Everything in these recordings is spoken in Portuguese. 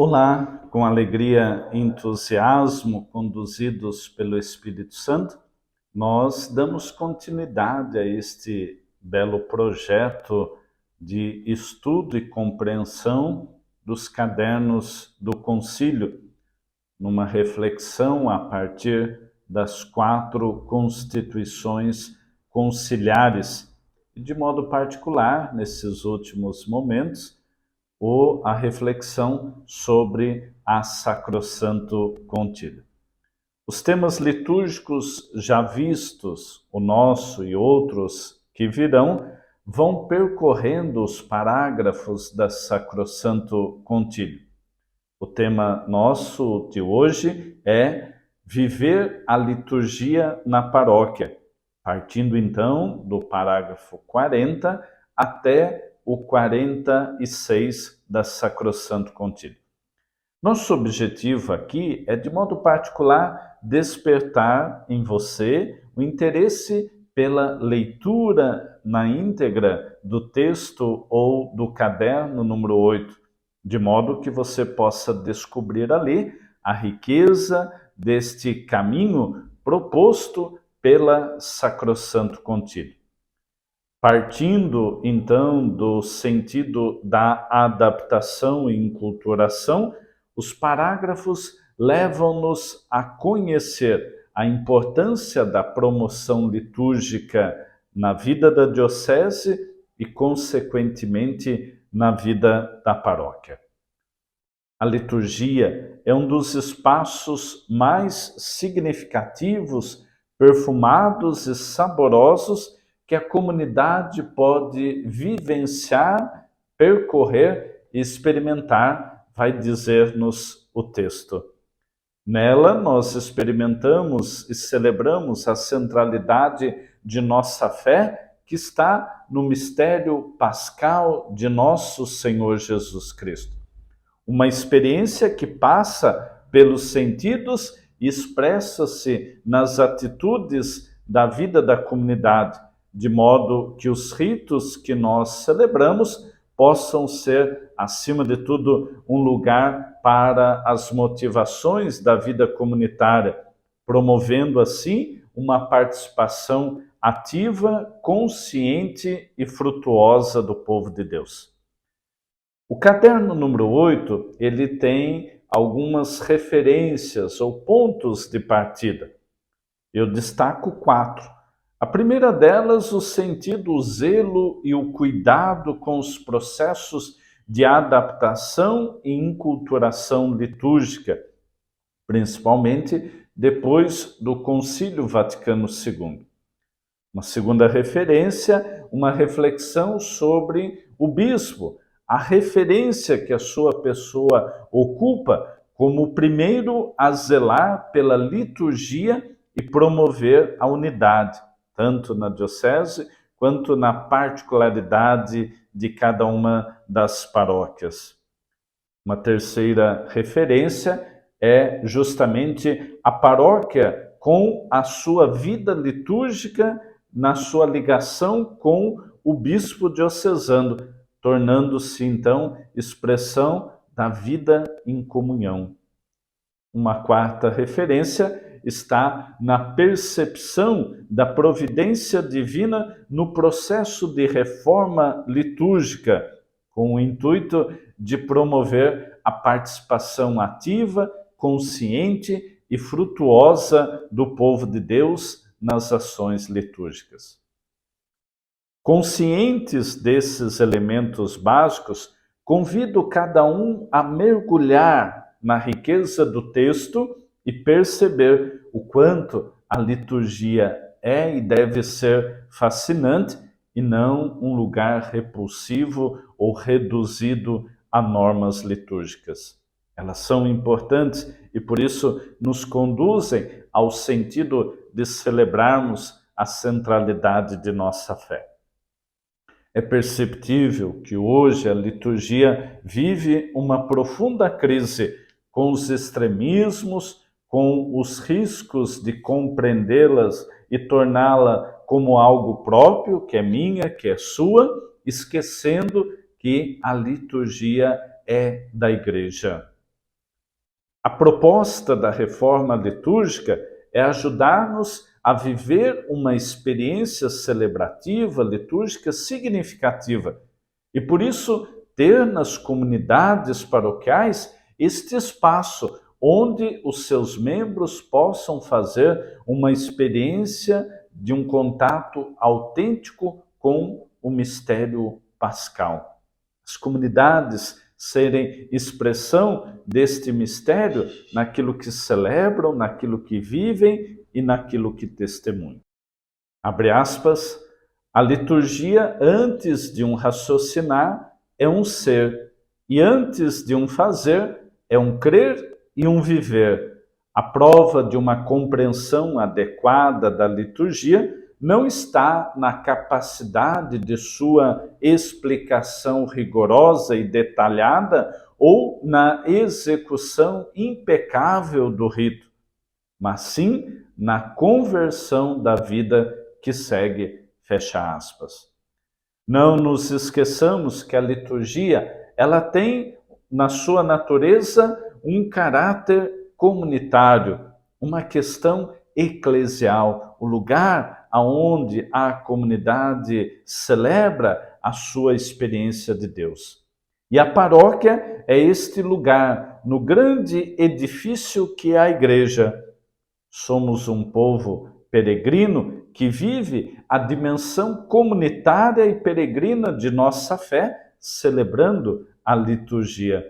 Olá, com alegria e entusiasmo, conduzidos pelo Espírito Santo, nós damos continuidade a este belo projeto de estudo e compreensão dos cadernos do Concílio, numa reflexão a partir das 4 constituições conciliares, e de modo particular, nesses últimos momentos, ou a reflexão sobre a Sacrosanto Concílio. Os temas litúrgicos já vistos, o nosso e outros que virão, vão percorrendo os parágrafos da Sacrosanto Concílio. O tema nosso de hoje é viver a liturgia na paróquia, partindo então do parágrafo 40 até o 46 da Sacrosanto Concílio. Nosso objetivo aqui é, de modo particular, despertar em você o interesse pela leitura na íntegra do texto ou do caderno número 8, de modo que você possa descobrir ali a riqueza deste caminho proposto pela Sacrosanto Concílio. Partindo, então, do sentido da adaptação e enculturação, os parágrafos levam-nos a conhecer a importância da promoção litúrgica na vida da diocese e, consequentemente, na vida da paróquia. A liturgia é um dos espaços mais significativos, perfumados e saborosos que a comunidade pode vivenciar, percorrer e experimentar, vai dizer-nos o texto. Nela, nós experimentamos e celebramos a centralidade de nossa fé, que está no mistério pascal de nosso Senhor Jesus Cristo. Uma experiência que passa pelos sentidos e expressa-se nas atitudes da vida da comunidade, de modo que os ritos que nós celebramos possam ser, acima de tudo, um lugar para as motivações da vida comunitária, promovendo assim uma participação ativa, consciente e frutuosa do povo de Deus. O caderno número 8, ele tem algumas referências ou pontos de partida. Eu destaco 4. A primeira delas, o sentido, o zelo e o cuidado com os processos de adaptação e enculturação litúrgica, principalmente depois do Concílio Vaticano II. Uma segunda referência, uma reflexão sobre o bispo, a referência que a sua pessoa ocupa como o primeiro a zelar pela liturgia e promover a unidade, tanto na diocese quanto na particularidade de cada uma das paróquias. Uma terceira referência é justamente a paróquia com a sua vida litúrgica na sua ligação com o bispo diocesano, tornando-se então expressão da vida em comunhão. Uma quarta referência está na percepção da providência divina no processo de reforma litúrgica, com o intuito de promover a participação ativa, consciente e frutuosa do povo de Deus nas ações litúrgicas. Conscientes desses elementos básicos, convido cada um a mergulhar na riqueza do texto e perceber o quanto a liturgia é e deve ser fascinante e não um lugar repulsivo ou reduzido a normas litúrgicas. Elas são importantes e por isso nos conduzem ao sentido de celebrarmos a centralidade de nossa fé. É perceptível que hoje a liturgia vive uma profunda crise com os extremismos, com os riscos de compreendê-las e torná-la como algo próprio, que é minha, que é sua, esquecendo que a liturgia é da Igreja. A proposta da reforma litúrgica é ajudar-nos a viver uma experiência celebrativa, litúrgica significativa. E por isso, ter nas comunidades paroquiais este espaço onde os seus membros possam fazer uma experiência de um contato autêntico com o mistério pascal. As comunidades serem expressão deste mistério naquilo que celebram, naquilo que vivem e naquilo que testemunham. Abre aspas, a liturgia, antes de um raciocinar, é um ser, e antes de um fazer, é um crer e um viver. A prova de uma compreensão adequada da liturgia não está na capacidade de sua explicação rigorosa e detalhada ou na execução impecável do rito, mas sim na conversão da vida que segue, fecha aspas. Não nos esqueçamos que a liturgia, ela tem na sua natureza um caráter comunitário, uma questão eclesial, o lugar aonde a comunidade celebra a sua experiência de Deus. E a paróquia é este lugar, no grande edifício que é a igreja. Somos um povo peregrino que vive a dimensão comunitária e peregrina de nossa fé, celebrando a liturgia.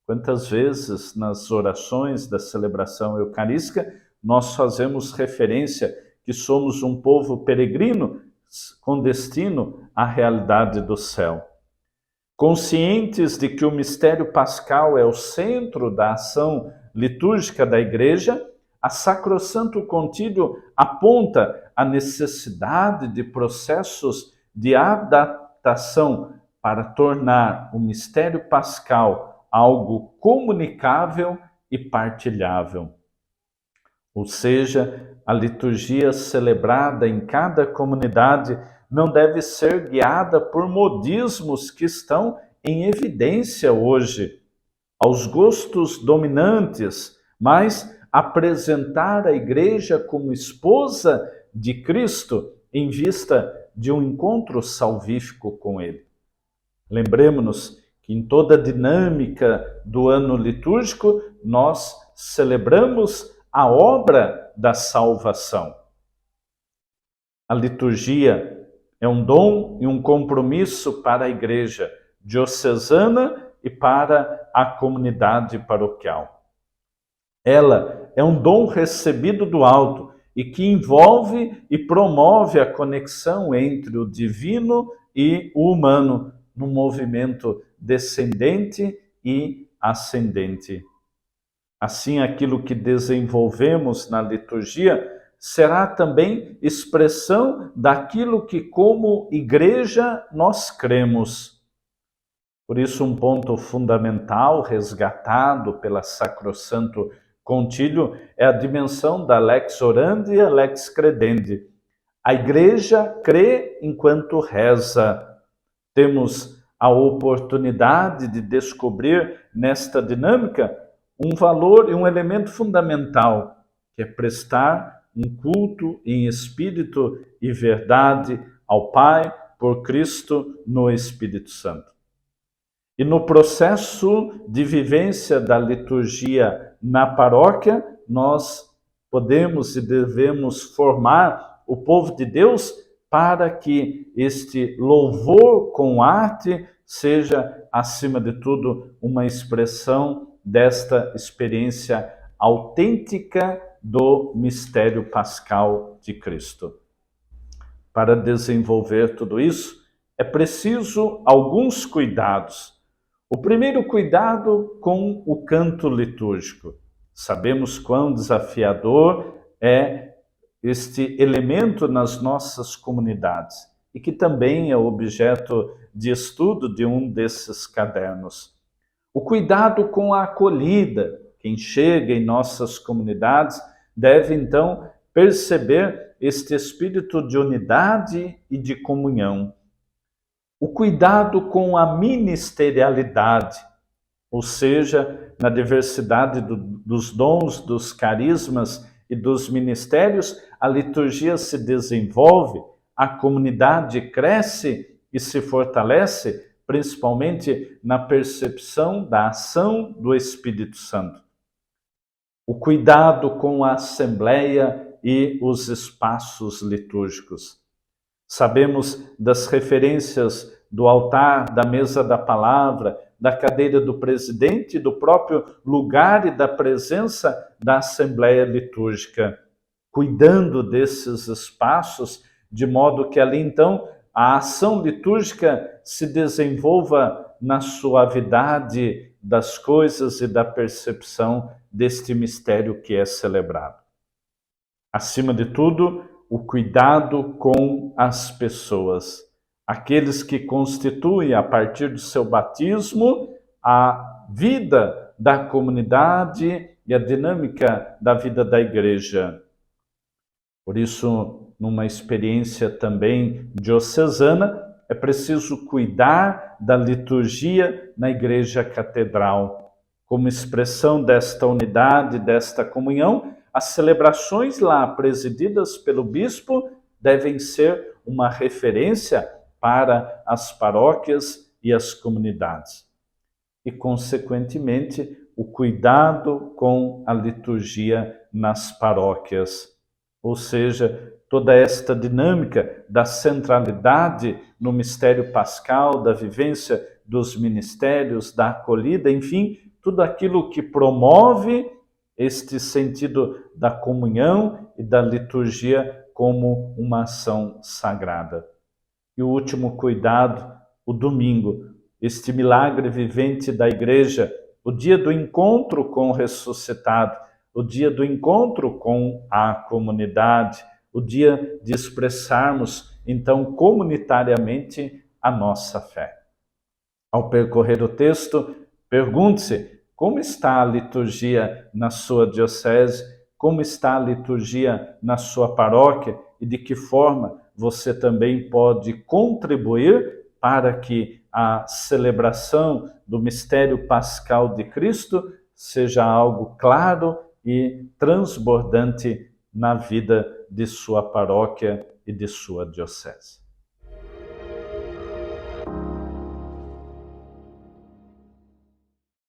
Quantas vezes nas orações da celebração eucarística nós fazemos referência que somos um povo peregrino com destino à realidade do céu. Conscientes de que o mistério pascal é o centro da ação litúrgica da Igreja, a Sacrosanto Concílio aponta a necessidade de processos de adaptação para tornar o mistério pascal algo comunicável e partilhável. Ou seja, a liturgia celebrada em cada comunidade não deve ser guiada por modismos que estão em evidência hoje, aos gostos dominantes, mas apresentar a igreja como esposa de Cristo em vista de um encontro salvífico com ele. Lembremos-nos que em toda a dinâmica do ano litúrgico, nós celebramos a obra da salvação. A liturgia é um dom e um compromisso para a igreja diocesana e para a comunidade paroquial. Ela é um dom recebido do alto e que envolve e promove a conexão entre o divino e o humano num movimento descendente e ascendente. Assim, aquilo que desenvolvemos na liturgia será também expressão daquilo que, como igreja, nós cremos. Por isso, um ponto fundamental resgatado pela Sacrosanto Concílio é a dimensão da lex orandi e a lex credendi. A igreja crê enquanto reza. Temos a oportunidade de descobrir nesta dinâmica um valor e um elemento fundamental, que é prestar um culto em espírito e verdade ao Pai por Cristo no Espírito Santo. E no processo de vivência da liturgia na paróquia, nós podemos e devemos formar o povo de Deus para que este louvor com arte seja, acima de tudo, uma expressão desta experiência autêntica do mistério pascal de Cristo. Para desenvolver tudo isso, é preciso alguns cuidados. O primeiro cuidado com o canto litúrgico. Sabemos quão desafiador é este elemento nas nossas comunidades e que também é objeto de estudo de um desses cadernos. O cuidado com a acolhida. Quem chega em nossas comunidades deve, então, perceber este espírito de unidade e de comunhão. O cuidado com a ministerialidade, ou seja, na diversidade dos dons, dos carismas e dos ministérios, a liturgia se desenvolve, a comunidade cresce e se fortalece, principalmente na percepção da ação do Espírito Santo. O cuidado com a assembleia e os espaços litúrgicos. Sabemos das referências do altar, da mesa da palavra, da cadeira do presidente, do próprio lugar e da presença da Assembleia Litúrgica, cuidando desses espaços, de modo que ali então a ação litúrgica se desenvolva na suavidade das coisas e da percepção deste mistério que é celebrado. Acima de tudo, o cuidado com as pessoas, aqueles que constituem, a partir do seu batismo, a vida da comunidade e a dinâmica da vida da igreja. Por isso, numa experiência também diocesana, é preciso cuidar da liturgia na igreja catedral. Como expressão desta unidade, desta comunhão, as celebrações lá presididas pelo bispo devem ser uma referência para as paróquias e as comunidades. E, consequentemente, o cuidado com a liturgia nas paróquias. Ou seja, toda esta dinâmica da centralidade no mistério pascal, da vivência dos ministérios, da acolhida, enfim, tudo aquilo que promove este sentido da comunhão e da liturgia como uma ação sagrada. E o último cuidado, o domingo, este milagre vivente da igreja, o dia do encontro com o ressuscitado, o dia do encontro com a comunidade, o dia de expressarmos, então, comunitariamente a nossa fé. Ao percorrer o texto, pergunte-se: como está a liturgia na sua diocese? Como está a liturgia na sua paróquia? E de que forma você também pode contribuir para que a celebração do mistério pascal de Cristo seja algo claro e transbordante na vida de sua paróquia e de sua diocese.